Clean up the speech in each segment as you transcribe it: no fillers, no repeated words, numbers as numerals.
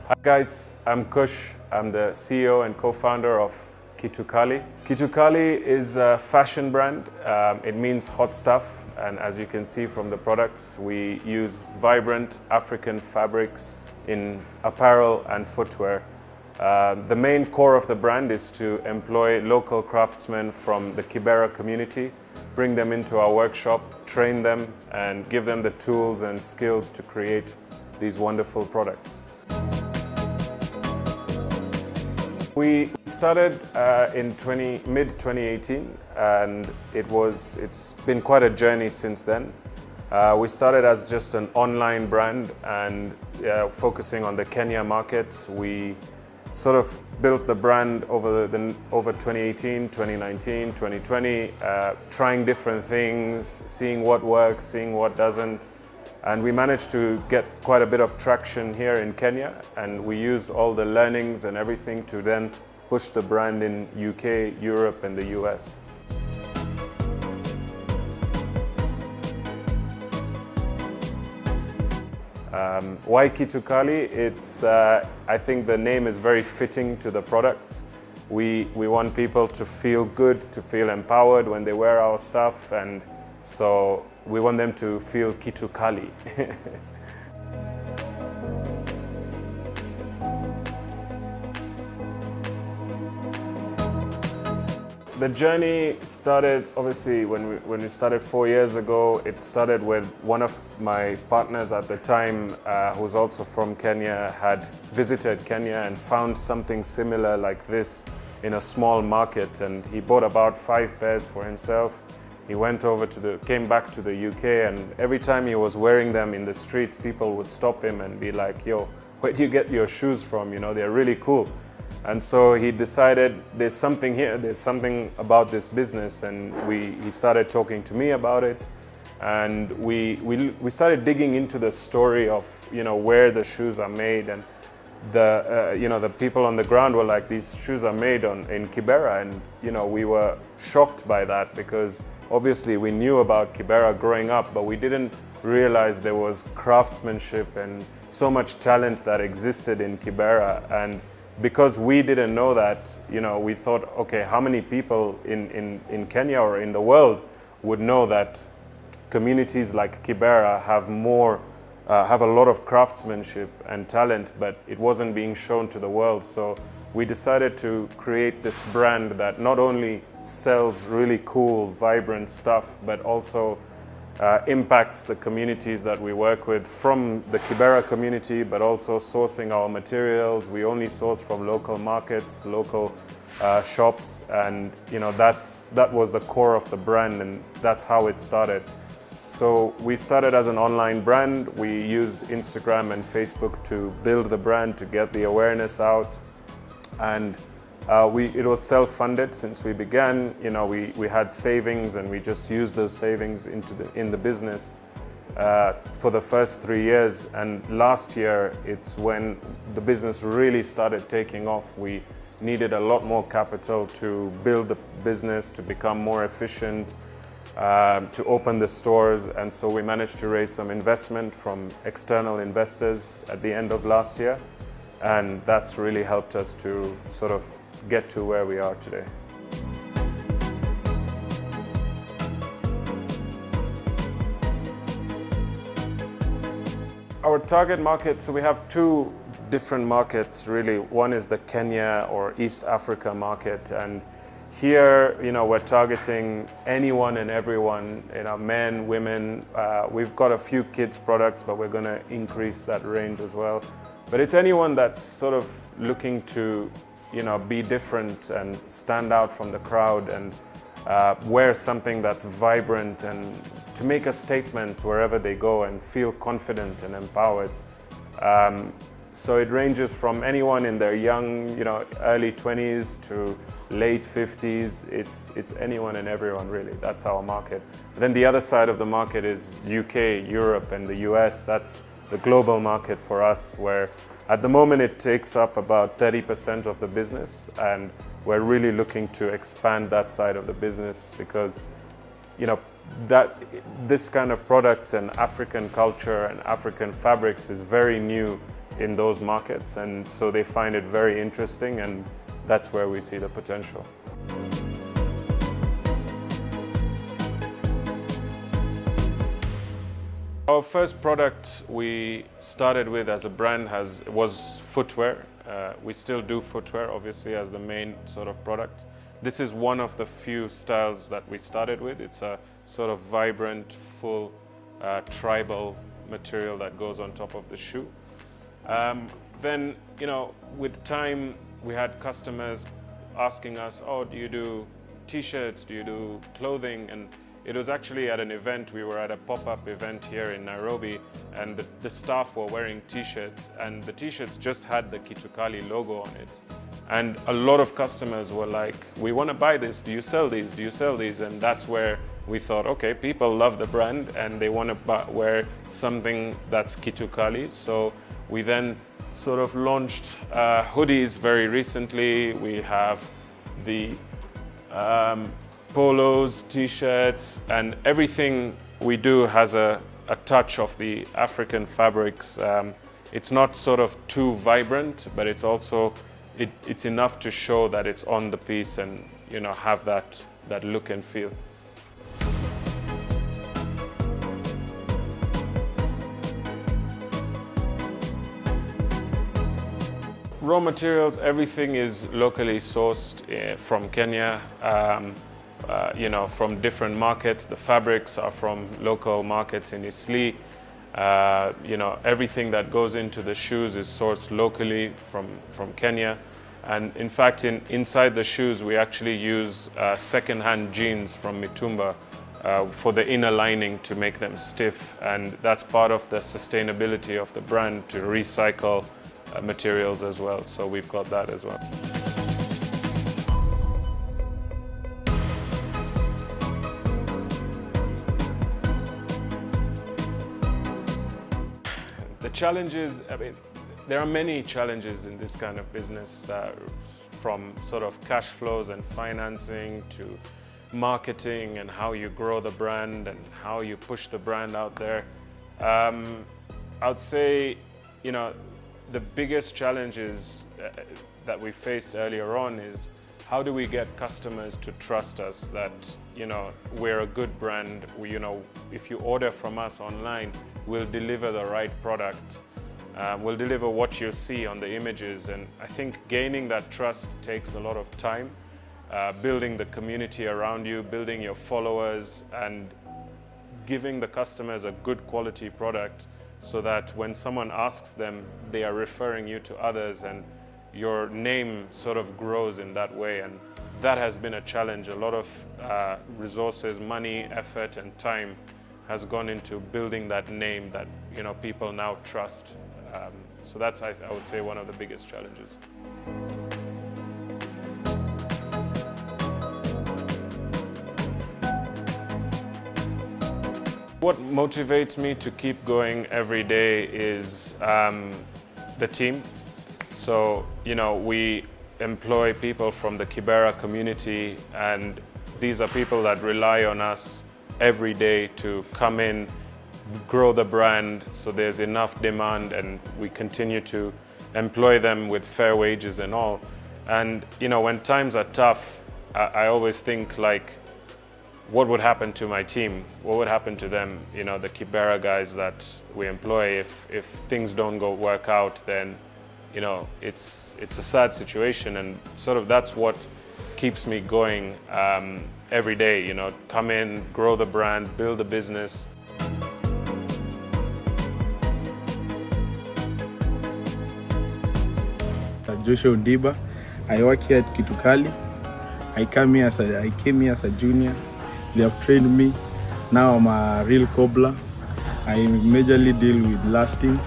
Hi guys, I'm Kush. I'm the CEO and co-founder of Kitukali. Kitukali is a fashion brand. It means hot stuff, and as you can see from the products, we use vibrant African fabrics in apparel and footwear. The main core of the brand is to employ local craftsmen from the Kibera community, bring them into our workshop, train them, and give them the tools and skills to create these wonderful products. We started in mid-2018, and it's been quite a journey since then. We started as just an online brand and focusing on the Kenya market. We sort of built the brand over 2018, 2019, 2020, trying different things, seeing what works, seeing what doesn't. And we managed to get quite a bit of traction here in Kenya, and we used all the learnings and everything to then push the brand in UK, Europe, and the US. Why Kitukali? I think the name is very fitting to the product. We want people to feel good, to feel empowered when they wear our stuff, and so we want them to feel Kitukali. The journey started, obviously, when we started 4 years ago. It started with one of my partners at the time, who's also from Kenya, had visited Kenya and found something similar like this in a small market, and he bought about 5 pairs for himself. He came back to the UK, and every time he was wearing them in the streets, people would stop him and be like, "Yo, where do you get your shoes from? You know, they're really cool." And so he decided there's something here, there's something about this business, and he started talking to me about it, and we started digging into the story of, you know, where the shoes are made, and the people on the ground were like, these shoes are made in Kibera, and you know, we were shocked by that because obviously we knew about Kibera growing up, but we didn't realize there was craftsmanship and so much talent that existed in Kibera. And because we didn't know that, you know, we thought, okay, how many people in Kenya or in the world would know that communities like Kibera have a lot of craftsmanship and talent, but it wasn't being shown to the world. So we decided to create this brand that not only sells really cool, vibrant stuff, but also impacts the communities that we work with from the Kibera community, but also sourcing our materials. We only source from local markets, local shops, and you know, that was the core of the brand, and that's how it started. So we started as an online brand. We used Instagram and Facebook to build the brand, to get the awareness out, and it was self-funded since we began. You know, we had savings, and we just used those savings in the business for the first 3 years. And last year, it's when the business really started taking off. We needed a lot more capital to build the business, to become more efficient, to open the stores, and so we managed to raise some investment from external investors at the end of last year, and that's really helped us to sort of get to where we are today. Our target market, so we have 2 different markets really. One is the Kenya or East Africa market, and here, you know, we're targeting anyone and everyone, you know, men, women. We've got a few kids products, but we're going to increase that range as well. But it's anyone that's sort of looking to, you know, be different and stand out from the crowd, and wear something that's vibrant, and to make a statement wherever they go and feel confident and empowered. So it ranges from anyone in their young, you know, early 20s to late 50s. It's anyone and everyone, really. That's our market. And then the other side of the market is UK, Europe, and the US. That's the global market for us, where at the moment it takes up about 30% of the business, and we're really looking to expand that side of the business because, you know, that this kind of product and African culture and African fabrics is very new in those markets, and so they find it very interesting, and that's where we see the potential. Our first product we started with as a brand was footwear. We still do footwear, obviously, as the main sort of product. This is one of the few styles that we started with. It's a sort of vibrant, full tribal material that goes on top of the shoe. Then, with time, we had customers asking us, oh, do you do t-shirts, do you do clothing? And it was actually at an event, we were at a pop-up event here in Nairobi, and the staff were wearing t-shirts, and the t-shirts just had the Kitukali logo on it. And a lot of customers were like, we want to buy this, do you sell these, do you sell these? And that's where we thought, okay, people love the brand and they want to wear something that's Kitukali. So we then sort of launched hoodies very recently. We have the polos, t-shirts, and everything we do has a touch of the African fabrics. It's not sort of too vibrant, but it's also it's enough to show that it's on the piece and have that look and feel. Raw materials, everything is locally sourced from Kenya. From different markets. The fabrics are from local markets in Isli. Everything that goes into the shoes is sourced locally from Kenya. And in fact, inside the shoes, we actually use second-hand jeans from Mitumba for the inner lining to make them stiff. And that's part of the sustainability of the brand, to recycle materials as well. So we've got that as well. The challenges, there are many challenges in this kind of business, from sort of cash flows and financing to marketing and how you grow the brand and how you push the brand out there. I would say, the biggest challenges that we faced earlier on is how do we get customers to trust us that, we're a good brand. If you order from us online, we'll deliver the right product. We'll deliver what you see on the images. And I think gaining that trust takes a lot of time, building the community around you, building your followers, and giving the customers a good quality product so that when someone asks them, they are referring you to others, and your name sort of grows in that way. And that has been a challenge. A lot of resources, money, effort, and time has gone into building that name that people now trust. So that's, I would say, one of the biggest challenges. What motivates me to keep going every day is the team. So, we employ people from the Kibera community, and these are people that rely on us every day to come in, grow the brand, so there's enough demand, and we continue to employ them with fair wages and all. And, when times are tough, I always think, like, what would happen to my team? What would happen to them? The Kibera guys that we employ, if things don't work out, then it's a sad situation, and sort of that's what keeps me going every day. Come in, grow the brand, build a business. Joshua Undiba. I work here at Kitukali. I came here as a junior. They have trained me. Now I'm a real cobbler. I majorly deal with lasting.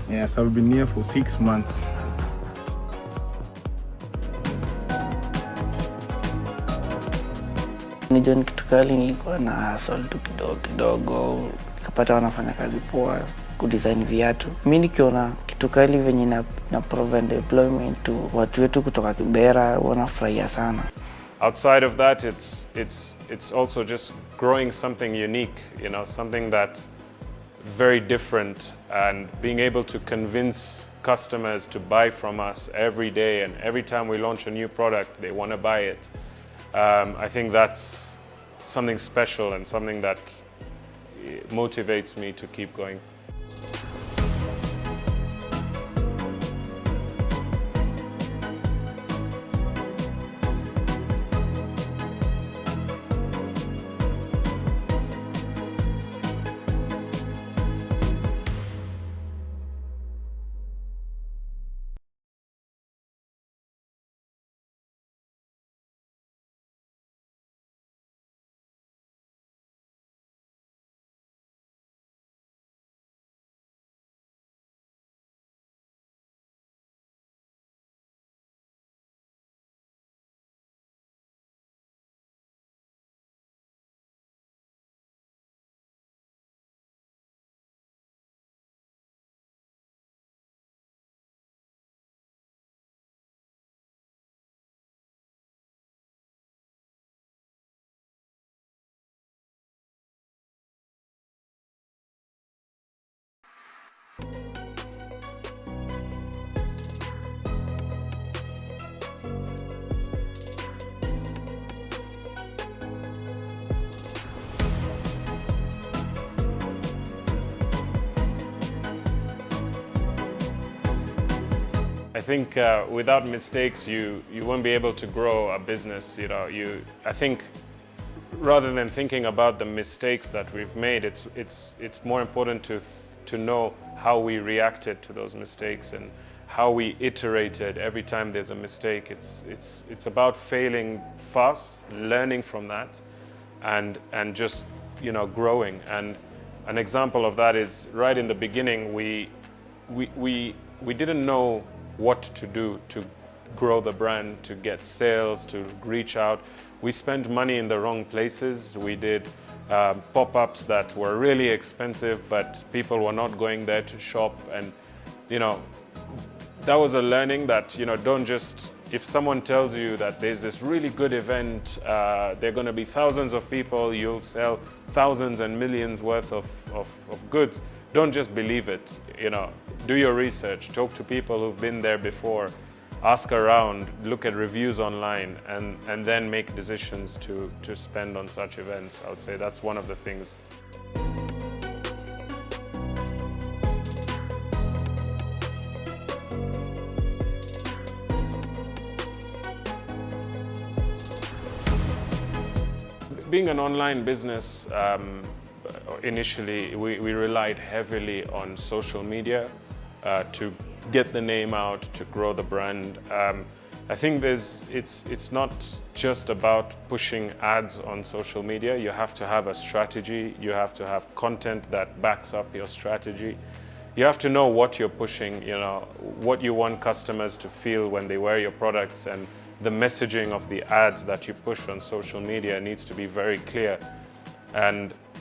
Yes, I've been here for 6 months. Nijoin Kitukali nilikuwa na hustle tu kidogo, nikapata wanafanya kazi poa kudesign viatu. Mimi nikiona Kitukali venye na provide employment to watu wetu kutoka Kibera, wanafurahia sana. Outside of that, it's also just growing something unique, something that very different, and being able to convince customers to buy from us every day, and every time we launch a new product, they want to buy it. I think that's something special and something that motivates me to keep going. I think without mistakes, you won't be able to grow a business. I think rather than thinking about the mistakes that we've made, it's more important to know how we reacted to those mistakes and how we iterated every time there's a mistake. It's about failing fast, learning from that, and just growing. And an example of that is right in the beginning, we didn't know what to do to grow the brand, to get sales, to reach out. We spent money in the wrong places. We did pop-ups that were really expensive, but people were not going there to shop. And that was a learning that don't just, if someone tells you that there's this really good event, there are going to be thousands of people, you'll sell thousands and millions worth of goods, don't just believe it. Do your research, talk to people who've been there before, ask around, look at reviews online, and then make decisions to spend on such events. I would say that's one of the things. Being an online business, initially we relied heavily on social media to get the name out, to grow the brand. I think it's not just about pushing ads on social media. You have to have a strategy. You have to have content that backs up your strategy. You have to know what you're pushing, what you want customers to feel when they wear your products, and the messaging of the ads that you push on social media needs to be very clear.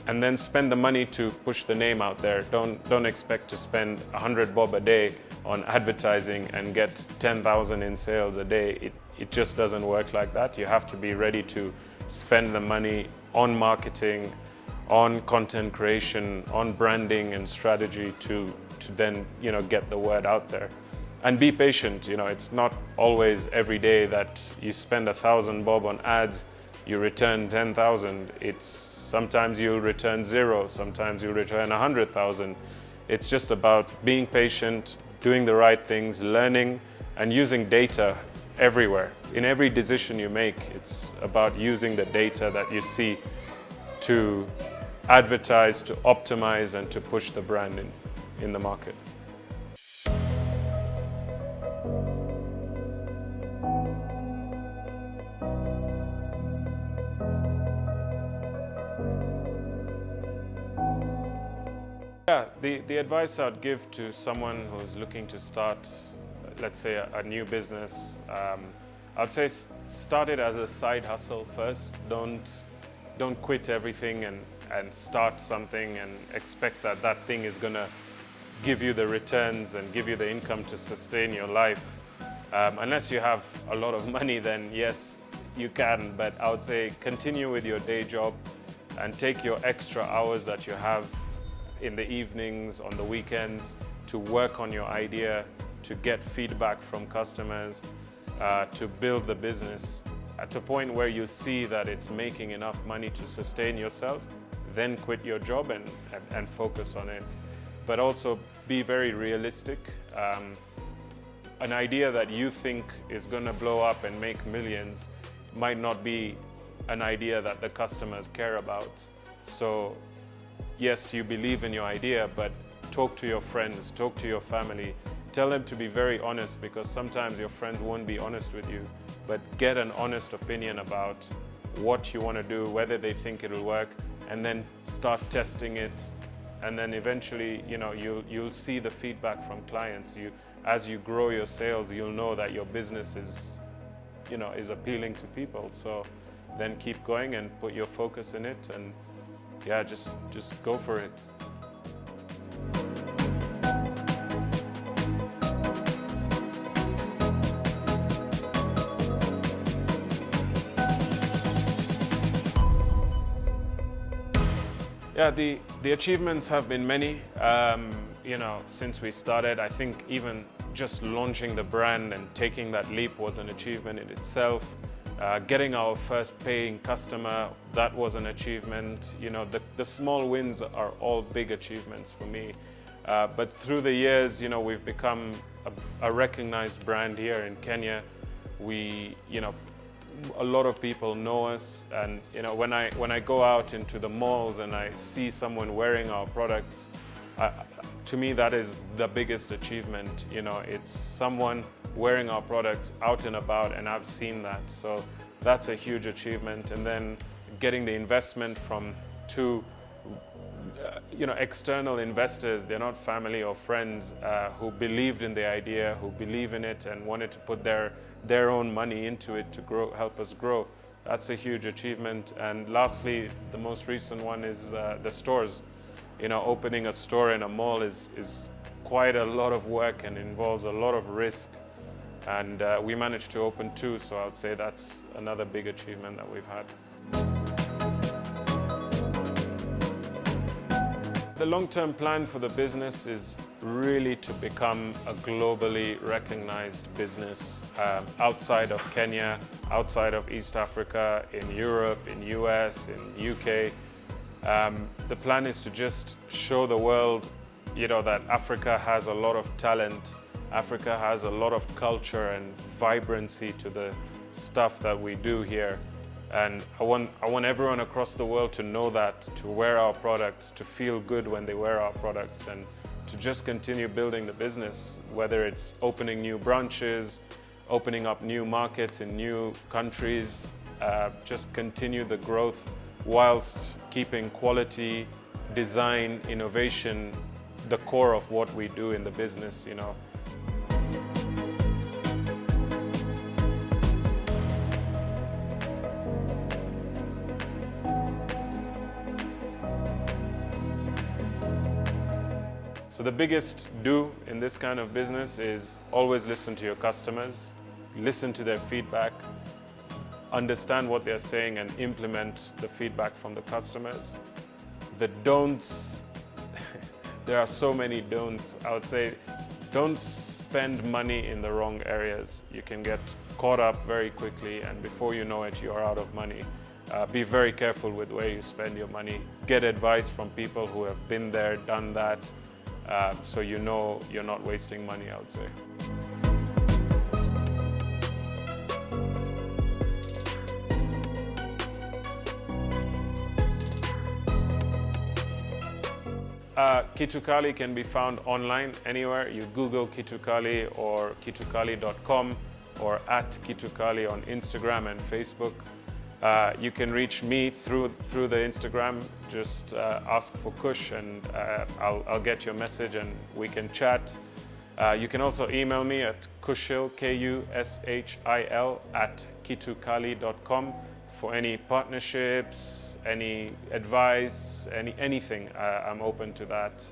And then spend the money to push the name out there. Don't expect to spend 100 bob a day on advertising and get 10,000 in sales a day. It just doesn't work like that. You have to be ready to spend the money on marketing, on content creation, on branding and strategy to then get the word out there. And be patient. It's not always every day that you spend 1,000 bob on ads, you return 10,000. Sometimes you'll return 0, sometimes you'll return 100,000. It's just about being patient, doing the right things, learning, and using data everywhere. In every decision you make, it's about using the data that you see to advertise, to optimize, and to push the brand in the market. Yeah, the advice I'd give to someone who's looking to start, let's say, a new business, I'd say start it as a side hustle first. Don't quit everything and start something and expect that thing is gonna give you the returns and give you the income to sustain your life. Unless you have a lot of money, then yes, you can, but I would say continue with your day job and take your extra hours that you have in the evenings, on the weekends, to work on your idea, to get feedback from customers, to build the business at a point where you see that it's making enough money to sustain yourself, then quit your job and focus on it. But also be very realistic. An idea that you think is going to blow up and make millions might not be an idea that the customers care about. So yes, you believe in your idea, but talk to your friends, talk to your family, tell them to be very honest, because sometimes your friends won't be honest with you, but get an honest opinion about what you want to do, whether they think it'll work, and then start testing it. And then eventually, you'll see the feedback from clients. As you grow your sales, you'll know that your business is appealing to people. So then keep going and put your focus in it, and yeah, just go for it. Yeah, the achievements have been many. Since we started, I think even just launching the brand and taking that leap was an achievement in itself. Getting our first paying customer, that was an achievement. The small wins are all big achievements for me. But through the years, we've become a recognized brand here in Kenya. A lot of people know us, and when I go out into the malls and I see someone wearing our products, to me that is the biggest achievement. It's someone wearing our products out and about, and I've seen that, so that's a huge achievement. And then getting the investment from two external investors, they're not family or friends, who believed in the idea, who believe in it and wanted to put their own money into it to help us grow. That's a huge achievement. And lastly, the most recent one is the stores. Opening a store in a mall is quite a lot of work and involves a lot of risk. And we managed to open 2, so I would say that's another big achievement that we've had. The long-term plan for the business is really to become a globally recognized business outside of Kenya, outside of East Africa, in Europe, in US, in UK. The plan is to just show the world, that Africa has a lot of talent. Africa has a lot of culture and vibrancy to the stuff that we do here. And I want everyone across the world to know that, to wear our products, to feel good when they wear our products, and to just continue building the business, whether it's opening new branches, opening up new markets in new countries, just continue the growth whilst keeping quality, design, innovation, the core of what we do in the business, So the biggest do in this kind of business is always listen to your customers, listen to their feedback, understand what they're saying and implement the feedback from the customers. The don'ts, there are so many don'ts. I would say don't spend money in the wrong areas. You can get caught up very quickly, and before you know it, you're out of money. Be very careful with where you spend your money. Get advice from people who have been there, done that, so you're not wasting money, I would say. Kitukali can be found online anywhere. You Google Kitukali or kitukali.com or @Kitukali on Instagram and Facebook. You can reach me through the Instagram. Just ask for Kush, and I'll get your message and we can chat. You can also email me at kushil, Kushil @kitukali.com for any partnerships, any advice, anything. I'm open to that.